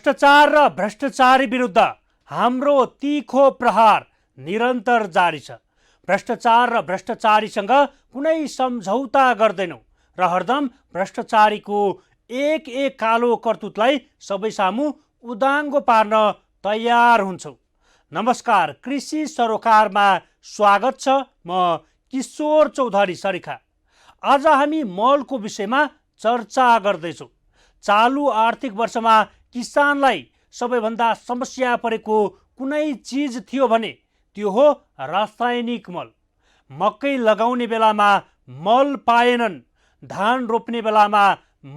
भ्रष्टाचार र भ्रष्टाचारी विरुद्ध हाम्रो तीखो प्रहार निरन्तर जारी छ। भ्रष्टाचार र भ्रष्टाचारीसँग कुनै सम्झौता गर्दैनौँ र हरदम भ्रष्टाचारीको एक एक कालो करतुतलाई सबै सामु उदाङ्गो पार्न तयार हुन्छौँ। नमस्कार, कृषि सरोकारमा स्वागत छ। म किशोर चौधरी सरिखा। आज हामी मलको विषयमा चर्चा गर्दैछौँ। चालु आर्थिक वर्षमा किसानलाई सबैभन्दा समस्या परेको कुनै चिज थियो भने त्यो हो रासायनिक मल। मकै लगाउने बेलामा मल पाएनन्, धान रोप्ने बेलामा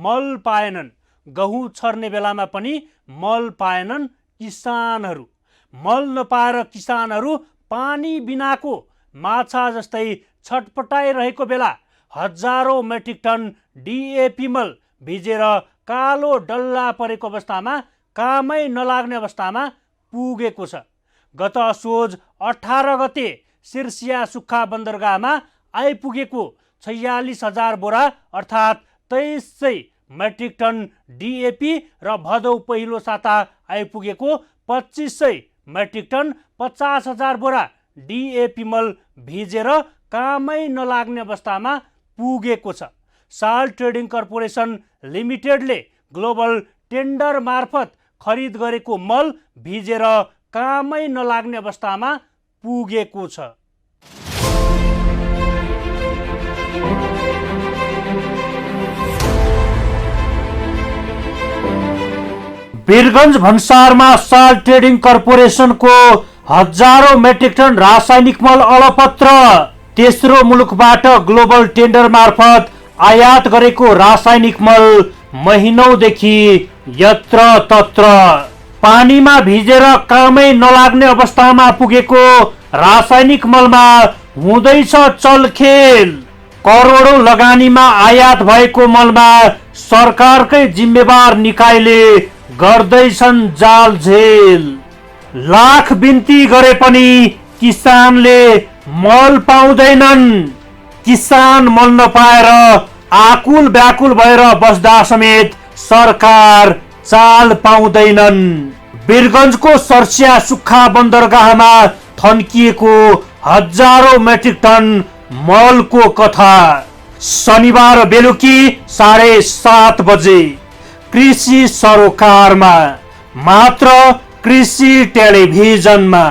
मल पाएनन्, गहुँ छर्ने बेलामा पनि मल पाएनन् किसानहरू। मल नपाएर किसानहरू पानी बिनाको माछा जस्तै छटपटाइरहेको बेला हजारौं मेट्रिक टन डिएपी मल भिजेर कालो डल्ला परेको अवस्थामा, कामै नलाग्ने अवस्थामा पुगेको छ। गत असोज 18 गते सिर्सिया सुक्खा बन्दरगाहमा आइपुगेको 46,000 बोरा अर्थात् 2300 मेट्रिक टन डिएपी र भदौ पहिलो साता आइपुगेको 2500 मेट्रिक टन 50,000 बोरा डिएपी मल भिजेर कामै नलाग्ने अवस्थामा पुगेको छ। साल ट्रेडिङ कर्पोरेसन लिमिटेडले ग्लोबल टेन्डर मार्फत खरिद गरेको मल भिजेर कामै नलाग्ने अवस्थामा पुगेको छ। वीरगञ्ज भन्सारमा साल ट्रेडिङ कर्पोरेसनको हजारौं मेट्रिक टन रासायनिक मल अलपत्र। तेस्रो मुलुकबाट ग्लोबल टेन्डर मार्फत आयात गरेको रासायनिक मल महिनौदेखि यत्र तत्र पानीमा भिजेर कामै नलाग्ने अवस्थामा पुगेको रासायनिक मलमा हुँदैछ चलखेल। करोडौं लगानीमा आयात भएको मलमा सरकारकै जिम्मेवार निकायले गर्दैछन् जालझेल। लाख बिन्ती गरे पनि किसानले मल पाउँदैनन्। किसान मल नपाएर आकुल व्याकुल भएर बस्दा समेत सरकार चाल पाउँदैनन्। वीरगञ्जको सर्सिया सुक्खा बन्दरगाहमा थन्किएको हजारौं मेट्रिक टन मलको कथा। शनिबार बेलुकी 7:30 बजे कृषि सरोकारमा, मात्र कृषि टेलिभिजनमा।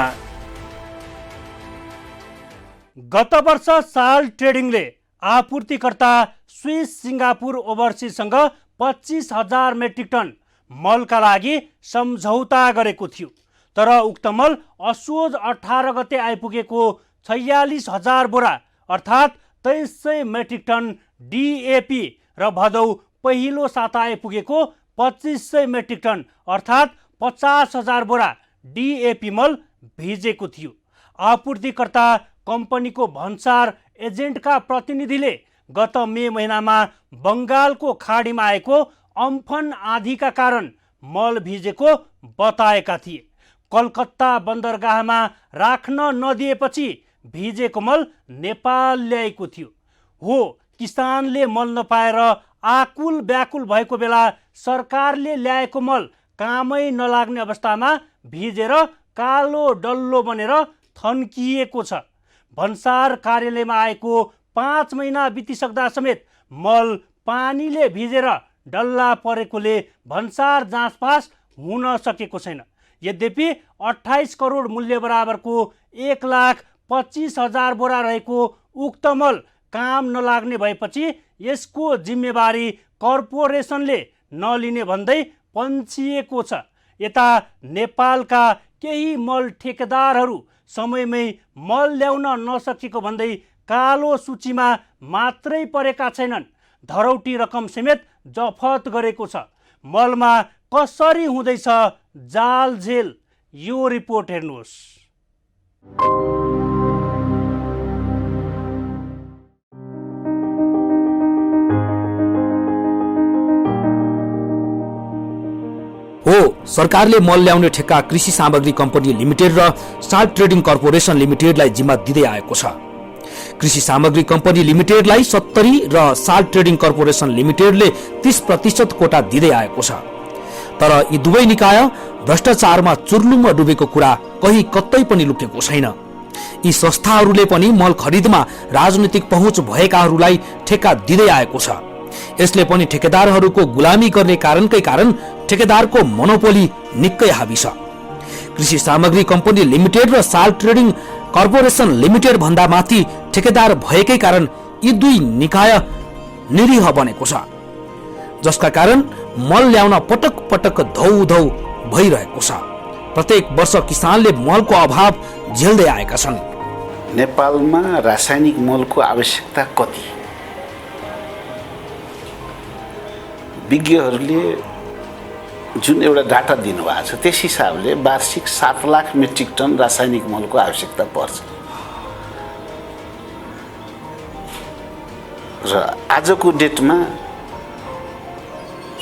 गत वर्ष साल ट्रेडिङले आपूर्तिकर्ता स्विस सिङ्गापुर ओभरसिजसँग 25,000 मेट्रिक टन मलका लागि सम्झौता गरेको थियो। तर उक्त मल असोज 18 गते आइपुगेको 46,000 बोरा अर्थात् 2300 मेट्रिक टन डिएपी र भदौ पहिलो साता आइपुगेको 2500 मेट्रिक टन अर्थात् 50,000 बोरा डिएपी मल भिजेको थियो। आपूर्तिकर्ता कम्पनीको भन्सार एजेन्टका प्रतिनिधिले गत मे महिनामा बङ्गालको खाडीमा आएको अम्फन आँधीका कारण मल भिजेको बताएका थिए। कलकत्ता बन्दरगाहमा राख्न नदिएपछि भिजेको मल नेपाल ल्याएको थियो। हो, किसानले मल नपाएर आकुल व्याकुल भएको बेला सरकारले ल्याएको मल कामै नलाग्ने अवस्थामा भिजेर कालो डल्लो बनेर थन्किएको छ। भन्सार कार्यालयमा आएको 5 महिना बितिसक्दा समेत मल पानीले भिजेर डल्ला परेकोले भन्सार जाँचपास हुन सकेको छैन। यद्यपि 28 करोड मूल्य बराबरको 1,25,000 बोरा रहेको उक्त मल काम नलाग्ने भएपछि यसको जिम्मेवारी कर्पोरेसनले नलिने भन्दै पन्छिएको छ। यता नेपालका केही मल ठेकेदारहरू समयमै मल ल्याउन नसकेको भन्दै कालो सूचीमा मात्रै परेका छैनन्, धरौटी रकम समेत जफत गरेको छ। मलमा कसरी हुँदैछ जालझेल, यो रिपोर्ट हेर्नुहोस्। हो, सरकारले मल ल्याउने ठेक्का कृषि सामग्री कम्पनी लिमिटेड र साल ट्रेडिङ कर्पोरेसन लिमिटेडलाई जिम्मा दिँदै आएको छ। कृषि सामग्री कम्पनी लिमिटेडलाई 70 र साल ट्रेडिङ कर्पोरेसन लिमिटेडले 30% कोटा दिँदै आएको छ। तर यी दुवै निकाय भ्रष्टाचारमा चुर्लुममा डुबेको कुरा कहीँ कतै पनि लुकेको छैन। यी संस्थाहरूले पनि मल खरिदमा राजनीतिक पहुँच भएकाहरूलाई ठेक्का दिँदै आएको छ। यसले पनि ठेकेदारहरूको गुलामी गर्ने कारणकै कारण ठेकेदारको मोनोपोली निकै हावी छ। कृषि सामग्री कम्पनी लिमिटेड र साल ट्रेडिङ कर्पोरेसन लिमिटेड भन्दा माथि ठेकेदार भएकै कारण यी दुई निकाय निरीह बनेको छ, जसका कारण मल ल्याउन पटक पटक धौधौ भइरहेको छ। प्रत्येक वर्ष किसानले मलको अभाव झेल्दै आएका छन्। नेपालमा रासायनिक मलको आवश्यकता कति? विज्ञहरूले जुन एउटा डाटा दिनुभएको छ त्यस हिसाबले वार्षिक 7 लाख मेट्रिक टन रासायनिक मलको आवश्यकता पर्छ र आजको डेटमा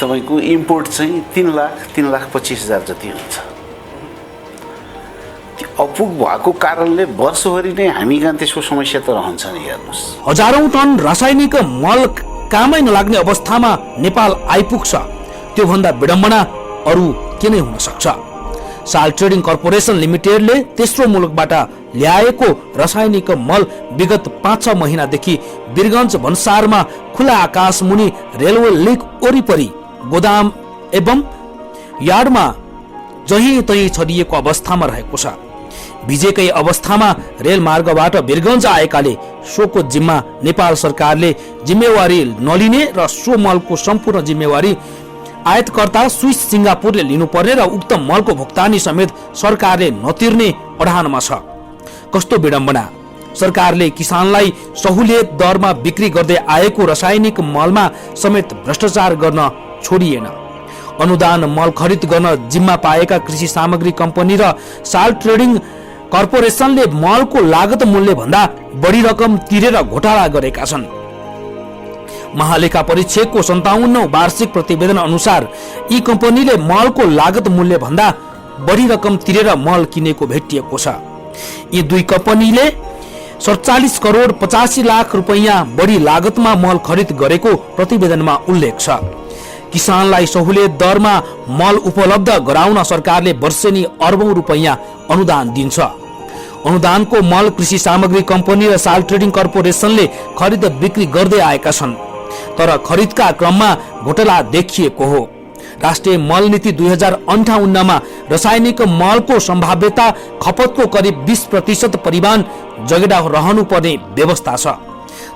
तपाईको इम्पोर्ट चाहिँ 3,25,000 जति हुन्छ। त्यो अपुग भएको कारणले वर्षभरि नै हामी कहाँ त्यसको समस्या त रहन्छ नि। हेर्नुस्, हजारौं टन रासायनिक मल कामै नलाग्ने अवस्थामा नेपाल आइपुग्छ, त्यो भन्दा विडम्बना अरु के नै हुन सक्छ। साल ट्रेडिङ कर्पोरेसन लिमिटेडले तेस्रो मुलुकबाट ल्याएको रासायनिक मल विगत 5-6 महिनादेखि वीरगञ्ज भन्सारमा खुला आकाश मुनि रेलवे लिक वरिपरि गोदाम एवं यार्डमा जहीँ तहीँ छरिएको अवस्थामा रहेको छ। भिजेकै अवस्थामा रेल मार्गबाट वीरगञ्ज आएकाले सोको जिम्मा नेपाल सरकारले जिम्मेवारी नलिने र सो मलको सम्पूर्ण जिम्मेवारी आयातकर्ता स्विस सिंगापुरले लिनुपर्ने र उक्त मलको भुक्तानी समेत सरकारले नतिर्ने अडानमा छ। कस्तो विडम्बना! सरकारले किसानलाई सहुलियत दरमा बिक्री गर्दै आएको रासायनिक मलमा समेत भ्रष्टाचार गर्न छोडिएन। अनुदान मल खरिद गर्न जिम्मा पाएका कृषि सामग्री कम्पनी र साल ट्रेडिङ कर्पोरेसनले मलको लागत मूल्य भन्दा बढी रकम तिरेर घोटाला गरेका छन्। महालेखा परीक्षकको 57औं वार्षिक प्रतिवेदन अनुसार यी कम्पनीले मलको लागत मूल्य भन्दा बढी रकम तिरेर मल किनेको भेटिएको छ। यी दुई कम्पनीले 47 करोड 85 लाख रुपैयाँ बढी लागतमा मल खरिद गरेको प्रतिवेदनमा उल्लेख छ। किसानलाई सहुलियत दरमा मल उपलब्ध गराउन सरकारले वर्षेनी अर्बौं रुपैयाँ अनुदान दिन्छ। अनुदानको मल कृषि सामग्री कम्पनी र साल ट्रेडिङ कर्पोरेसनले खरिद बिक्री गर्दै आएका छन्, तर खरिदका क्रममा घोटाला देखिएको हो। राष्ट्रिय मल नीति 2058 मा रासायनिक मलको सम्भाव्यता खपतको करिब 20% परिमाण जगेडा रहनुपर्ने व्यवस्था छ,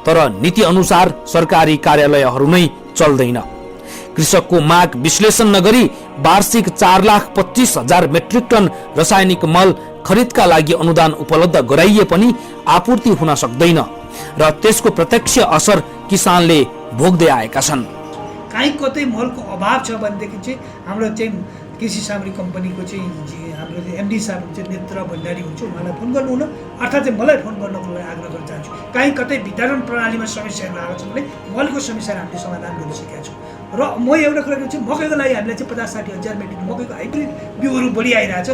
तर नीति अनुसार सरकारी कार्यालयहरू नै चल्दैन। कृषकको माग विश्लेषण नगरी वार्षिक 4,25,000 मेट्रिक टन रासायनिक मल खरिदका लागि अनुदान उपलब्ध गराइए पनि आपूर्ति हुन सक्दैन र त्यसको प्रत्यक्ष असर किसानले भोग्दै आएका छन्। कहीँ कतै मलको अभाव छ भनेदेखि चाहिँ हाम्रो चाहिँ कृषि सामग्री कम्पनीको चाहिँ हाम्रो एमडी साहब हुन्छ नेत्र भण्डारी हुन्छ, उहाँलाई फोन गर्नु हुन अर्थात् चाहिँ मलाई फोन गर्नको लागि आग्रह गर्न चाहन्छु। कहीँ कतै वितरण प्रणालीमा समस्याहरू आएको छ भने मलको समस्या हामीले समाधान गर्न सकेका छौँ। र म एउटा कुरा गर्छु, मकैको लागि हामीलाई चाहिँ 50-60 हजार मेट्रिक मकैको हाइब्रिड बिउहरू बढी आइरहेछ,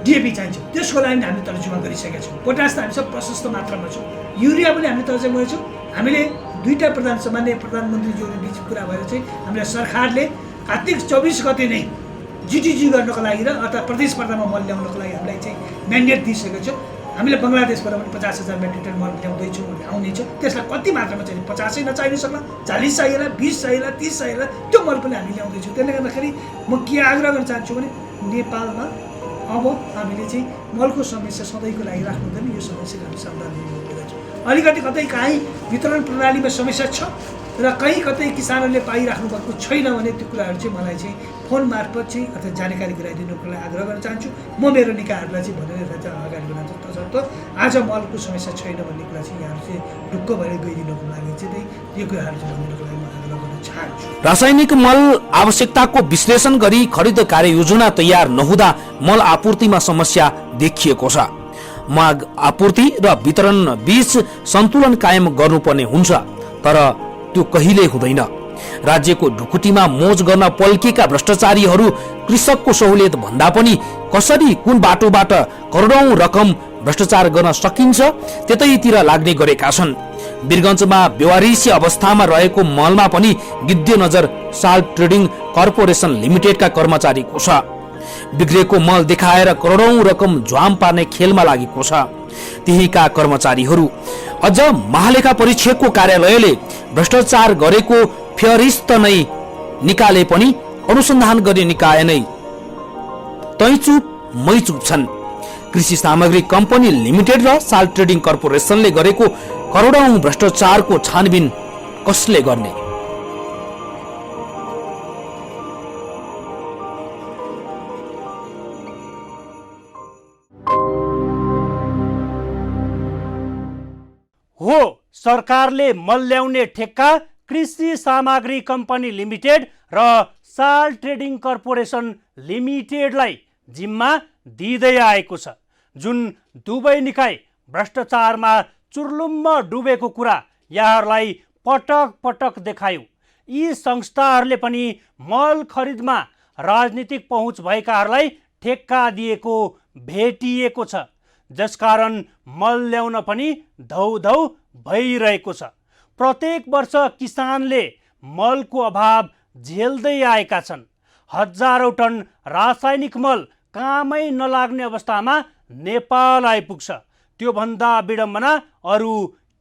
डिएपी चाहिन्छ, त्यसको लागि हामीले तर्जुमा गरिसकेका छौँ। पोटास त हामी सब प्रशस्त मात्रामा छौँ, युरिया पनि हामीले तर्जुमा गरेछौँ। हामीले दुईटा सामान्य प्रधानमन्त्रीज्यूहरू बिच कुरा भएर चाहिँ हामीलाई सरकारले कार्तिक 24 गते नै जिटिजी गर्नको लागि र अर्थात् प्रतिस्पर्धामा मल ल्याउनको लागि हामीलाई चाहिँ म्यान्डेट दिइसकेको छ। हामीले बङ्गलादेशबाट पनि 50,000 मेट्रिक टन मल ल्याउँदैछौँ भने आउनेछौँ। त्यसलाई कति मात्रामा चाहिने, 50 नचाहिन सक्ला, 40 चाहिएला, 20 चाहिएला, 30 चाहिएला, त्यो मल पनि हामी ल्याउँदैछौँ। त्यसले गर्दाखेरि म के आग्रह गर्न चाहन्छु भने नेपालमा अब हामीले चाहिँ मलको समस्या सधैँको लागि राख्नु हुँदैन, यो समस्याको हामी समाधान गर्नुपर्नेछ। अलिकति कतै कहीँ वितरण प्रणालीमा समस्या छ र कहीँ कतै किसानहरूले पाइराख्नु भएको छैन भने त्यो कुराहरू चाहिँ मलाई चाहिँ फोन मार्फत चाहिँ अथवा जानकारी गराइदिनुको लागि आग्रह गर्न चाहन्छु। म मेरो निकायहरूलाई चाहिँ भनेर अगाडि बढाउँछु, तसर्थ आज मलको समस्या छैन भन्ने कुरा चाहिँ यहाँहरू चाहिँ ढुक्क भएर गइदिनुको लागि चाहिँ यो कुराहरू चाहिँ भनिदिनुको लागि म आग्रह गर्न चाहन्छु। रासायनिक मल आवश्यकताको विश्लेषण गरी खरिद कार्ययोजना तयार नहुँदा मल आपूर्तिमा समस्या देखिएको छ। माग आपूर्ति र वितरण बीच सन्तुलन कायम गर्नुपर्ने हुन्छ, तर त्यो कहिले हुँदैन। राज्यको ढुकुटीमा मोज गर्न पल्केका भ्रष्टाचारीहरू कृषकको सहुलियत भन्दा पनि कसरी कुन बाटोबाट करोडौं रकम भ्रष्टाचार गर्न सकिन्छ त्यतैतिर लाग्ने गरेका छन्। वीरगञ्जमा बेवारिसी अवस्थामा रहेको मलमा पनि गिद्धे नजर साल्ट ट्रेडिङ कर्पोरेसन लिमिटेडका कर्मचारीको छ। बिग्रेको मल देखाएर करोडौं रकम झ्वाम पार्ने खेलमा लागेको छ त्यहीका कर्मचारीहरू। अझ महालेखा परीक्षकको कार्यालयले भ्रष्टाचार गरेको फेरिस्त नै निकाले पनि अनुसन्धान गर्ने निकाय नै तै चुप मै चुप छन्। कृषि सामग्री कम्पनी लिमिटेड र साल्ट ट्रेडिङ कर्पोरेसनले गरेको करोडौं भ्रष्टाचारको छानबिन कसले गर्ने? हो, सरकारले मल ल्याउने ठेक्का कृषि सामग्री कम्पनी लिमिटेड र साल्ट ट्रेडिङ कर्पोरेसन लिमिटेडलाई जिम्मा दिँदै आएको छ, जुन दुवै निकाय भ्रष्टाचारमा चुर्लुम्म डुबेको कुरा यहाँहरूलाई पटक पटक देखायो। यी संस्थाहरूले पनि मल खरिदमा राजनीतिक पहुँच भएकाहरूलाई ठेक्का दिएको भेटिएको छ, जसकारण मल ल्याउन पनि धौधौ भइरहेको छ। प्रत्येक वर्ष किसानले मलको अभाव झेल्दै आएका छन्। हजारौं टन रासायनिक मल कामै नलाग्ने अवस्थामा नेपाल आइपुग्छ। त्योभन्दा विडम्बना अरू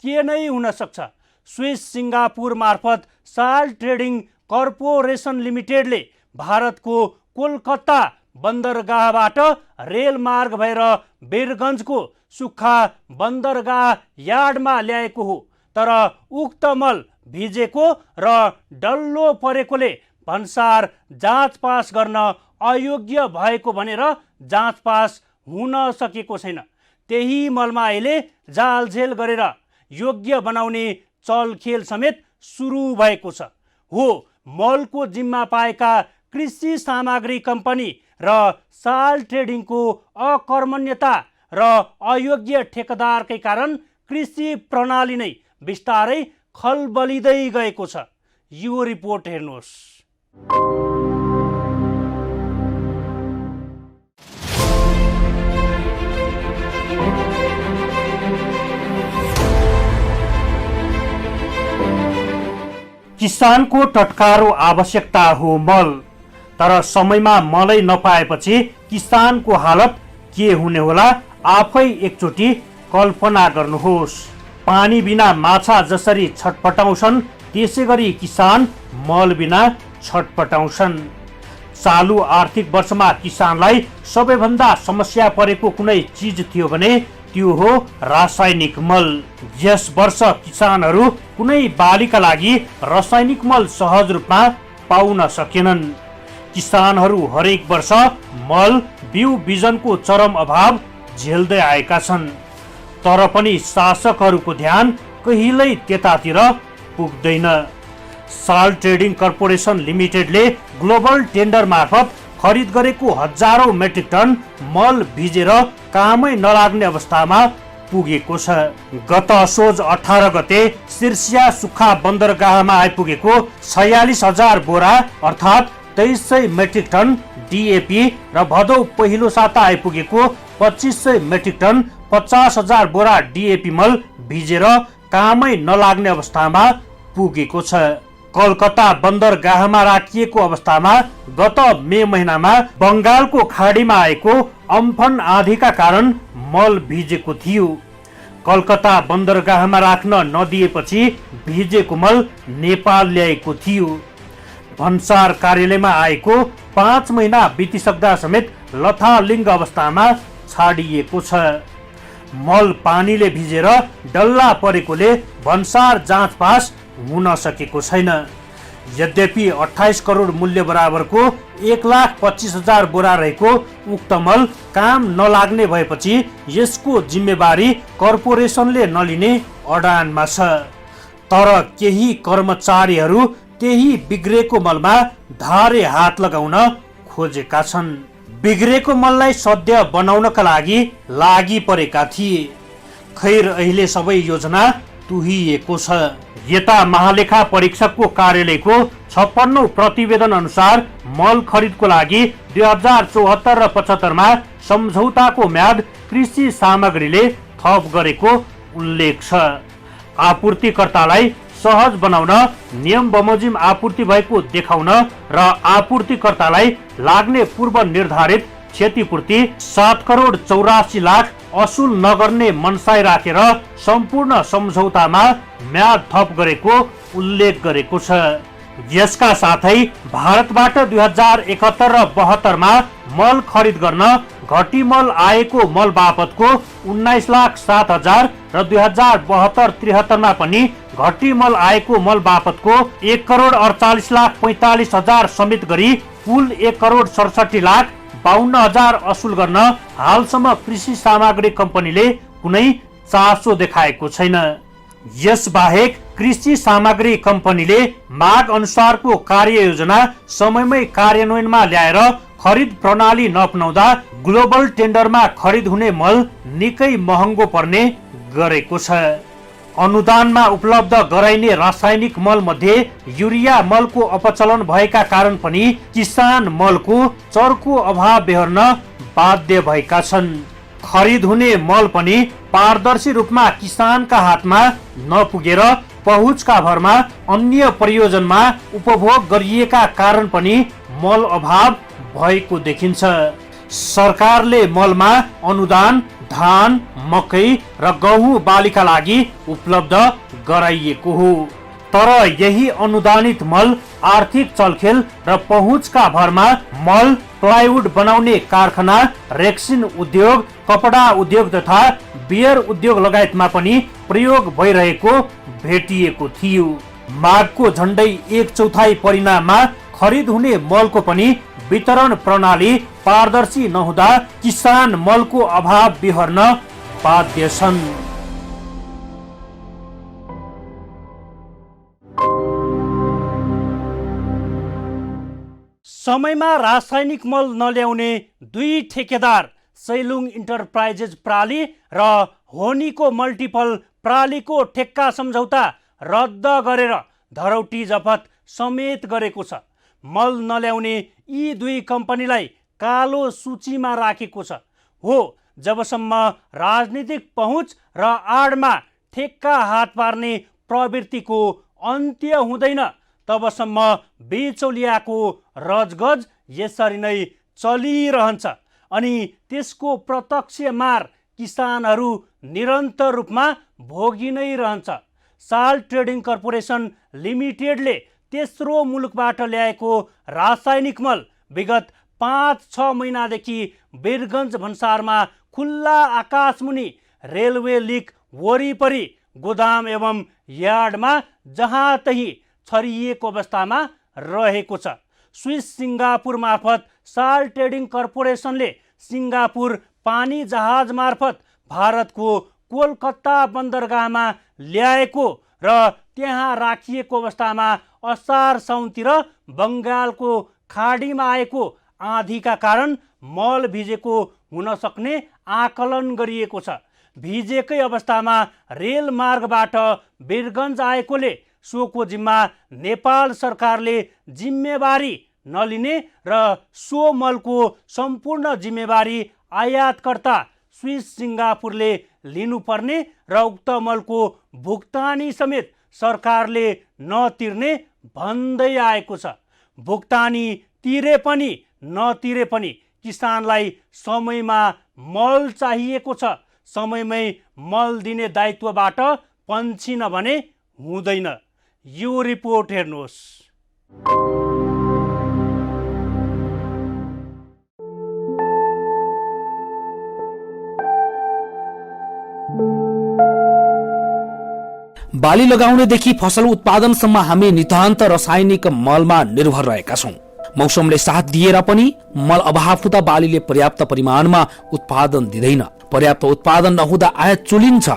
के नै हुन सक्छ? स्विस सिङ्गापुर मार्फत साल्ट ट्रेडिङ कर्पोरेसन लिमिटेडले भारतको कोलकाता बन्दरगाहबाट रेल मार्ग भएर वीरगञ्जको सुक्खा बन्दरगाह यार्डमा ल्याएको हो। तर उक्त मल भिजेको र डल्लो परेकोले भन्सार जाँच पास गर्न अयोग्य भएको भनेर जाँच पास हुन सकेको छैन। त्यही मलमा अहिले जालझेल गरेर योग्य बनाउने चलखेल समेत सुरु भएको छ। हो, मलको जिम्मा पाएका कृषि सामग्री कम्पनी र साल्ट ट्रेडिङको अकर्मण्यता र अयोग्य ठेकेदारकै कारण कृषि प्रणाली नै बिस्तारै खलबलिँदै गएको छ। यो रिपोर्ट हेर्नुहोस्। किसानको टटकारो आवश्यकता हो मल, तर समयमा मलै नपाएपछि किसानको हालत के हुने होला? आफै एकचोटि कल्पना गर्नुहोस्। पानी बिना माछा जसरी छटपटाउँछन् त्यसै गरी किसान मल बिना छटपटाउँछन्। चालु आर्थिक वर्षमा किसानलाई सबैभन्दा समस्या परेको कुनै चिज थियो भने त्यो हो रासायनिक मल। यस वर्ष किसानहरू कुनै बालीका लागि रासायनिक मल सहज रूपमा पाउन सकेनन्। किसानहरू हरेक वर्ष मल बिउ बिजनको चरम अभाव झेल्दै आएका छन्। तर पनि शासकहरूको ध्यान कहिल्यै त्यतातिर पुग्दैन। साल्ट ट्रेडिङ कर्पोरेसन लिमिटेडले ग्लोबल टेन्डर मार्फत खरिद गरेको हजारौं मेट्रिक टन मल भिजेर कामै नलाग्ने अवस्थामा पुगेको छ। गत असोज 18 गते सिर्सिया सुक्खा बन्दरगाहमा आइपुगेको 46,000 बोरा अर्थात् 2300 मेट्रिक टन डिएपी र भदौ पहिलो साता आइपुगेको 2500 मेट्रिक टन 50,000 बोरा डिएपी मल भिजेर कामै नलाग्ने अवस्थामा पुगेको छ। कलकत्ता बन्दरगाहमा राखिएको अवस्थामा गत मे महिनामा बंगालको खाडीमा आएको अम्फन आँधीका कारण मल भिजेको थियो। कलकत्ता बन्दरगाहमा राख्न नदिएपछि भिजेको मल नेपाल ल्याएको थियो। भन्सार कार्यालयमा आएको 5 महिना बितिसक्दा समेत लथालिङ्ग अवस्थामा छाडिएको छ। मल पानीले भिजेर डल्ला परेकोले भन्सार जाँच पास हुन सकेको छैन। यद्यपि 28 करोड मूल्य बराबरको 1,25,000 बोरा रहेको उक्त मल काम नलाग्ने भएपछि यसको जिम्मेवारी कर्पोरेसनले नलिने अडानमा छ। तर केही कर्मचारीहरू त्यही बिग्रेको मलमा धारे हात लगाउन खोजेका छन्। बिग्रेको मललाई सद्य बनाउनका लागि परेका थिए। खैर अहिले सबै योजना तुहिएको छ। यता महालेखा परीक्षकको कार्यालयको 56औं प्रतिवेदन अनुसार मल खरिदको लागि 2074 र 75 मा सम्झौताको म्याद कृषि सामग्रीले थप गरेको उल्लेख छ। आपूर्तिकर्तालाई सहज बनाउन नियम बमोजिम आपूर्ति भएको देखाउन र आपूर्तिकर्तालाई लाग्ने पूर्व निर्धारित क्षतिपूर्ति 7 करोड 84 लाख असुल नगर्ने मनसाई राखेर सम्पूर्ण सम्झौतामा म्याद थप गरेको उल्लेख गरेको छ। यसका साथै भारतबाट 2071 र 72 मा मल खरिद गर्न घटी मल आएको मल बापतको 19,07,000 र 2072-73 मा पनि घटी मल आएको मल बापतको 1,48,45,000 समेत गरी कुल 1,67,52,000 असुल गर्न हालसम्म कृषि सामग्री कम्पनीले कुनै चासो देखाएको छैन। यसबाहेक कृषि सामग्री कम्पनीले माग अनुसारको कार्ययोजना समयमै कार्यान्वयनमा ल्याएर खरिद प्रणाली नअपनाउँदा ग्लोबल टेन्डरमा खरिद हुने मल निकै महँगो पर्ने गरेको छ। अनुदानमा उपलब्ध गराइने रासायनिक मल मध्ये युरिया मलको अपचलन भएका कारण पनि किसान मलको चर्को अभाव बेहोर्न बाध्य भएका छन्। खरिद हुने मल पनि पारदर्शी रूपमा किसानका हातमा नपुगेर पहुँचका भरमा अन्य प्रयोजनमा उपभोग गरिएका कारण पनि मल अभाव भएको देखिन्छ। सरकारले मलमा अनुदान धान, मकै र गहुँ बालीका लागि उपलब्ध गराइएको हो, तर यही अनुदानित मल आर्थिक चलखेल र पहुँचका भरमा मल प्लाइवुड बनाउने कारखाना, रेक्सिन उद्योग, कपडा उद्योग तथा बियर उद्योग लगायतमा पनि प्रयोग भइरहेको भेटिएको थियो। मागको झण्डै 1/4 परिणाममा खरिद हुने मलको पनि वितरण प्रणाली पारदर्शी नहुँदा किसान मलको अभाव बिहोर्न बाध्य छन्। समयमा रासायनिक मल नल्याउने 2 ठेकेदार सैलुङ इन्टरप्राइजेज प्राली र होनीको मल्टिपल प्रालीको ठेक्का सम्झौता रद्द गरेर धरौटी जफत समेत गरेको छ। मल नल्याउने यी 2 कम्पनीलाई कालो सूचीमा राखेको छ। हो, जबसम्म राजनीतिक पहुँच र आडमा ठेक्का हात पार्ने प्रवृत्तिको अन्त्य हुँदैन तबसम्म बिचौलियाको रजगज यसरी नै चलिरहन्छ अनि त्यसको प्रत्यक्ष मार किसानहरू निरन्तर रूपमा भोगी नै रहन्छ। साल्ट ट्रेडिङ कर्पोरेसन लिमिटेडले तेस्रो मुलुकबाट ल्याएको रासायनिक मल विगत 5-6 महिनादेखि वीरगञ्ज भन्सारमा खुल्ला आकाशमुनि रेलवे लिक वरिपरि गोदाम एवं यार्डमा जहाँ तही छरिएको अवस्थामा रहेको छ। स्विस सिङ्गापुर मार्फत साल्ट ट्रेडिङ कर्पोरेसनले सिङ्गापुर पानी जहाज मार्फत भारतको कोलकाता बन्दरगाहमा ल्याएको र त्यहाँ राखिएको अवस्थामा असार साउनतिर बङ्गालको खाडीमा आएको आँधीका कारण मल भिजेको हुन सक्ने आकलन गरिएको छ। भिजेकै अवस्थामा रेल मार्गबाट वीरगञ्ज आएकोले सोको जिम्मा नेपाल सरकारले जिम्मेवारी नलिने र सो मलको सम्पूर्ण जिम्मेवारी आयातकर्ता स्विस सिङ्गापुरले लिनुपर्ने र उक्त मलको भुक्तानी समेत सरकारले नतिर्ने भन्दै आएको छ। भुक्तानी तिरे पनि नतिरे पनि किसानलाई समयमा मल चाहिएको छ। समयमै मल दिने दायित्वबाट पन्छिन भने हुँदैन। यो रिपोर्ट हेर्नुहोस्। बाली लगाउनेदेखि फसल उत्पादनसम्म हामी नितान्त रासायनिक मलमा निर्भर रहेका छौं। मौसमले साथ दिएर पनि मल अभाव हुँदा बालीले पर्याप्त परिमाणमा उत्पादन दिँदैन। पर्याप्त उत्पादन नहुँदा आयात चुलिन्छ।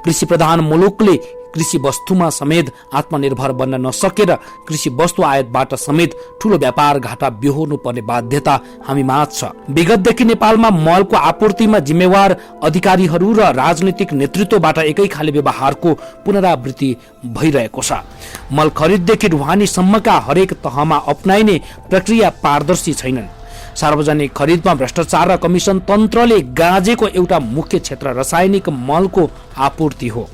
कृषि प्रधान मुलुकले कृषि वस्तुमा समेत आत्मनिर्भर बन्न नसकेर कृषि वस्तु आयातबाट समेत ठूलो व्यापार घाटा बेहोर्नु पर्ने बाध्यता हामीमाझ छ। विगतदेखि नेपालमा मलको आपूर्तिमा जिम्मेवार अधिकारीहरू र राजनीतिक नेतृत्वबाट एकै खाले व्यवहारको पुनरावृत्ति भइरहेको छ। मल खरिददेखि ढुवानीसम्मका हरेक तहमा अपनाइने प्रक्रिया पारदर्शी छैनन्। सार्वजनिक खरिदमा भ्रष्टाचार र कमिसन तन्त्रले गाँजेको एउटा मुख्य क्षेत्र रासायनिक मलको आपूर्ति हो।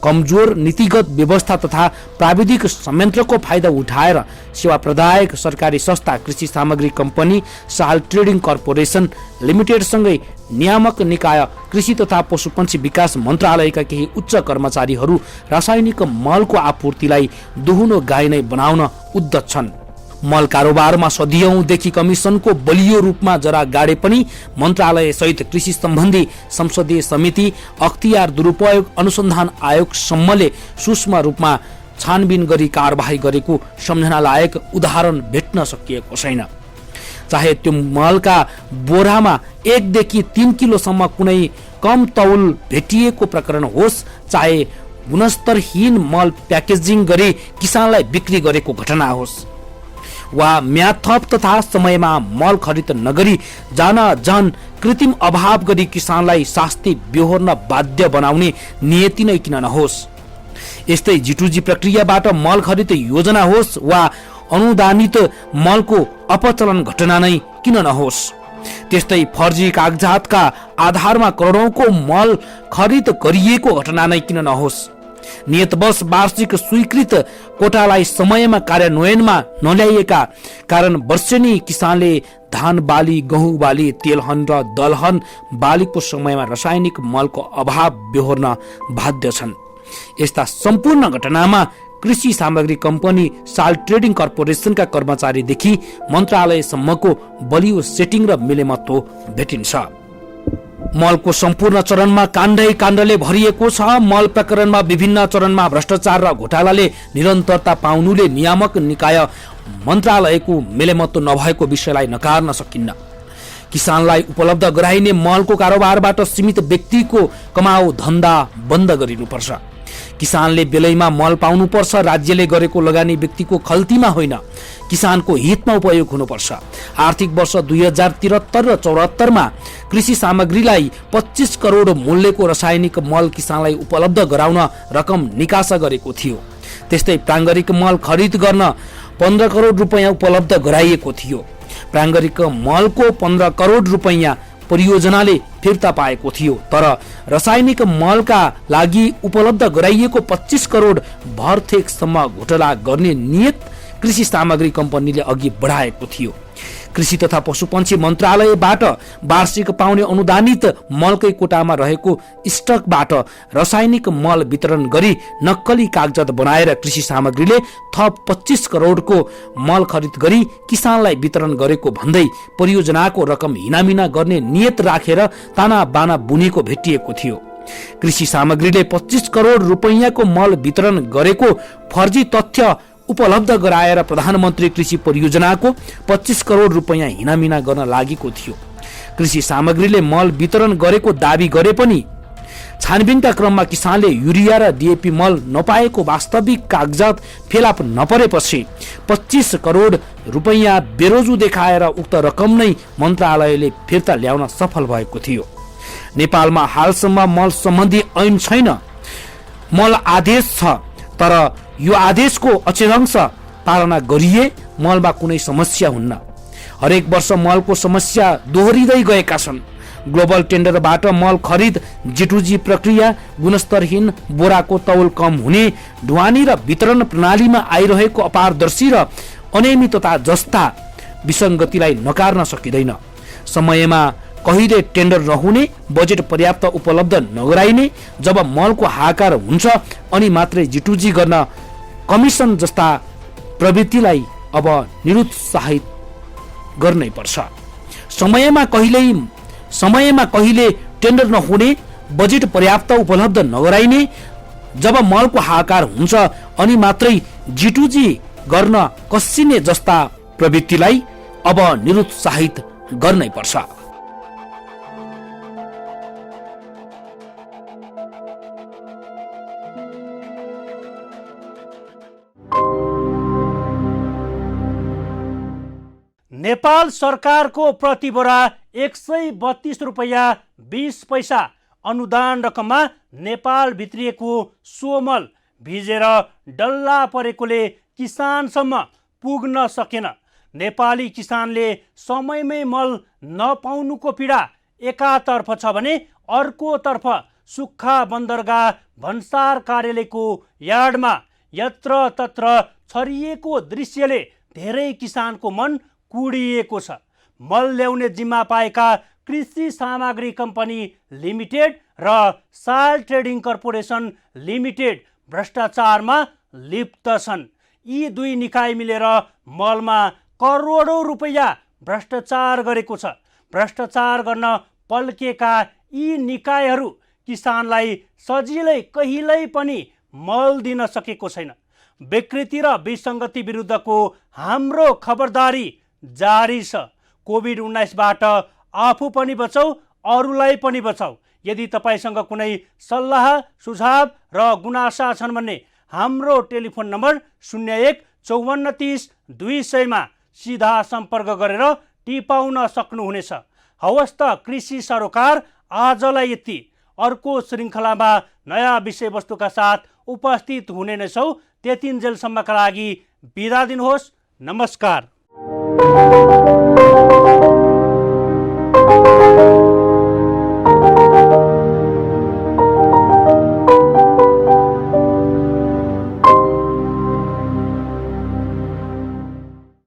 कमजोर नीतिगत व्यवस्था तथा प्राविधिक संयन्त्रको फाइदा उठाएर सेवा प्रदायक सरकारी संस्था कृषि सामग्री कम्पनी साल ट्रेडिङ कर्पोरेसन लिमिटेडसँगै नियामक निकाय कृषि तथा पशुपन्छी विकास मन्त्रालयका केही उच्च कर्मचारीहरू रासायनिक मलको आपूर्तिलाई दुहुनो गाई नै बनाउन उद्यत छन्। मल कारोबारमा सदियौंदेखि कमिसनको बलियो रूपमा जरा गाडे पनि मन्त्रालय सहित कृषि सम्बन्धी संसदीय समिति अख्तियार दुरुपयोग अनुसन्धान आयोगसम्मले सूक्ष्म रूपमा छानबिन गरी कारबाही गरेको सम्झना लायक उदाहरण भेट्न सकिएको छैन। चाहे त्यो मलका बोरामा 1 देखि 3 किलोसम्म कुनै कम तौल भेटिएको प्रकरण होस्, चाहे गुणस्तरहीन मल प्याकेजिङ गरी किसानलाई बिक्री गरेको घटना होस्, वा म्याथप तथा समयमा मल खरिद नगरी जान कृत्रिम अभाव गरी किसानलाई शास्ति बेहोर्न बाध्य बनाउने नियति नै किन नहोस्। यस्तै G2G प्रक्रियाबाट मल खरिद योजना होस् वा अनुदानित मलको अपचलन घटना नै किन नहोस्। त्यस्तै फर्जी कागजातका आधारमा करोडौंको मल खरिद गरिएको घटना नै किन नहोस्। नियतवश वार्षिक स्वीकृत कोटालाई समयमा कार्यान्वयनमा नल्याइएका कारण वर्षेनी किसानले धान बाली, गहुँ बाली, तेलहन र दलहन बालीको समयमा रासायनिक मलको अभाव बेहोर्न बाध्य छन्। यस्ता सम्पूर्ण घटनामा कृषि सामग्री कम्पनी साल ट्रेडिङ कर्पोरेसनका कर्मचारीदेखि मन्त्रालयसम्मको बलियो सेटिङ र मिलेमतो भेटिन्छ। मलको सम्पूर्ण चरणमा काण्डले भरिएको छ। मल प्रकरणमा विभिन्न चरणमा भ्रष्टाचार र घोटालाले निरन्तरता पाउनुले नियामक निकाय मन्त्रालयको मेलेमतो नभएको विषयलाई नकार्न सकिन्न। किसानलाई उपलब्ध गराइने मलको कारोबारबाट सीमित व्यक्तिको कमाउ धन्दा बन्द गरिनुपर्छ। किसानले बेलैमा मल पाउनुपर्छ। राज्यले गरेको लगानी व्यक्तिको खल्तीमा होइन, किसानको हितमा उपयोग हुनुपर्छ। आर्थिक वर्ष 2073 र 74 मा कृषि सामग्रीलाई 25 करोड मूल्यको रासायनिक मल किसानलाई उपलब्ध गराउन रकम निकासा गरेको थियो। त्यस्तै प्राङ्गारिक मल खरिद गर्न 15 करोड रुपैयाँ उपलब्ध गराइएको थियो। प्राङ्गारिक मलको 15 करोड रुपैयाँ परियोजनाले फिर्ता पाएको थियो, तर रासायनिक मलका लागि उपलब्ध गराइएको 25 करोड भरथेकसम्म घोटाला गर्ने नियत कृषि सामग्री कम्पनीले अघि बढाएको थियो। कृषि तथा पशुपन्छी मन्त्रालयबाट वार्षिक पाउने अनुदानित मलकै कोटामा रहेको स्टकबाट रासायनिक मल वितरण गरी नक्कली कागजात बनाएर कृषि सामग्रीले थप 25 करोडको मल खरिद गरी किसानलाई वितरण गरेको भन्दै परियोजनाको रकम हिनामिना गर्ने नियत राखेर ताना बाना बुनेको भेटिएको थियो। कृषि सामग्रीले 25 करोड रुपैयाँको मल वितरण गरेको फर्जी तथ्य उपलब्ध गराएर प्रधानमन्त्री कृषि परियोजनाको 25 करोड रुपैयाँ हिनामिना गर्न लागेको थियो। कृषि सामग्रीले मल वितरण गरेको दावी गरे पनि छानबिनका क्रममा किसानले युरिया र DAP मल नपाएको वास्तविक कागजात फेला नपरेपछि 25 करोड रुपैयाँ बेरोजु देखाएर उक्त रकम नै मन्त्रालयले फिर्ता ल्याउन सफल भएको थियो। नेपालमा हालसम्म मल सम्बन्धी ऐन छैन, मल आदेश छ, तर यो आदेशको अक्षरांश पालना गरिए मलमा कुनै समस्या हुन्न। हरेक वर्ष मलको समस्या दोहोरिँदै गएका छन्। ग्लोबल टेन्डरबाट मल खरिद, G2G प्रक्रिया, गुणस्तरहीन बोराको तौल कम हुने, ढुवानी र वितरण प्रणालीमा आइरहेको अपारदर्शी र अनियमितता जस्ता विसङ्गतिलाई नकार्न सकिँदैन। समयमा कहिले टेन्डर नहुने, बजेट पर्याप्त उपलब्ध नगराइने, जब मलको हाहाकार हुन्छ अनि मात्रै G2G गर्न कमिसन जस्ता प्रवृत्तिलाई अब निरुत्साहित गर्नै पर्छ। समयमा कहिले टेन्डर नहुने, बजेट पर्याप्त उपलब्ध नगराइने, जब मलको हाहाकार हुन्छ अनि मात्रै G2G गर्न कसिने जस्ता प्रवृत्तिलाई अब निरुत्साहित गर्नै पर्छ। नेपाल सरकारको प्रति बोरा 132 रुपैयाँ 20 पैसा अनुदान रकममा नेपाल भित्रिएको सोमल भिजेर डल्ला परेकोले किसानसम्म पुग्न सकेन। नेपाली किसानले समयमै मल नपाउनुको पीडा एकातर्फ छ भने अर्कोतर्फ सुक्खा बन्दरगाह भन्सार कार्यालयको यार्डमा यत्र तत्र छरिएको दृश्यले धेरै किसानको मन कुडिएको छ। मल ल्याउने जिम्मा पाएका कृषि सामग्री कम्पनी लिमिटेड र साल ट्रेडिङ कर्पोरेसन लिमिटेड भ्रष्टाचारमा लिप्त छन्। यी दुई निकाय मिलेर मलमा करोडौँ रुपैयाँ भ्रष्टाचार गरेको छ। भ्रष्टाचार गर्न पल्केका यी निकायहरू किसानलाई सजिलै कहिल्यै पनि मल दिन सकेको छैन। विकृति र विसङ्गति विरुद्धको हाम्रो खबरदारी जारी छ। कोभिड-19बाट आफू पनि बचाऊ, अरूलाई पनि बचाऊ। यदि तपाईसँग कुनै सल्लाह सुझाव र गुनासा छन् भने हाम्रो टेलिफोन नम्बर 01 54 30 200 सिधा सम्पर्क गरेर टिपाउन सक्नुहुनेछ। हवस् त कृषि सरोकार आजलाई यति। अर्को श्रृङ्खलामा नयाँ विषयवस्तुका साथ उपस्थित हुने नै छौँ। त्यतिन्जेलसम्मका लागि बिदा दिनुहोस्। नमस्कार।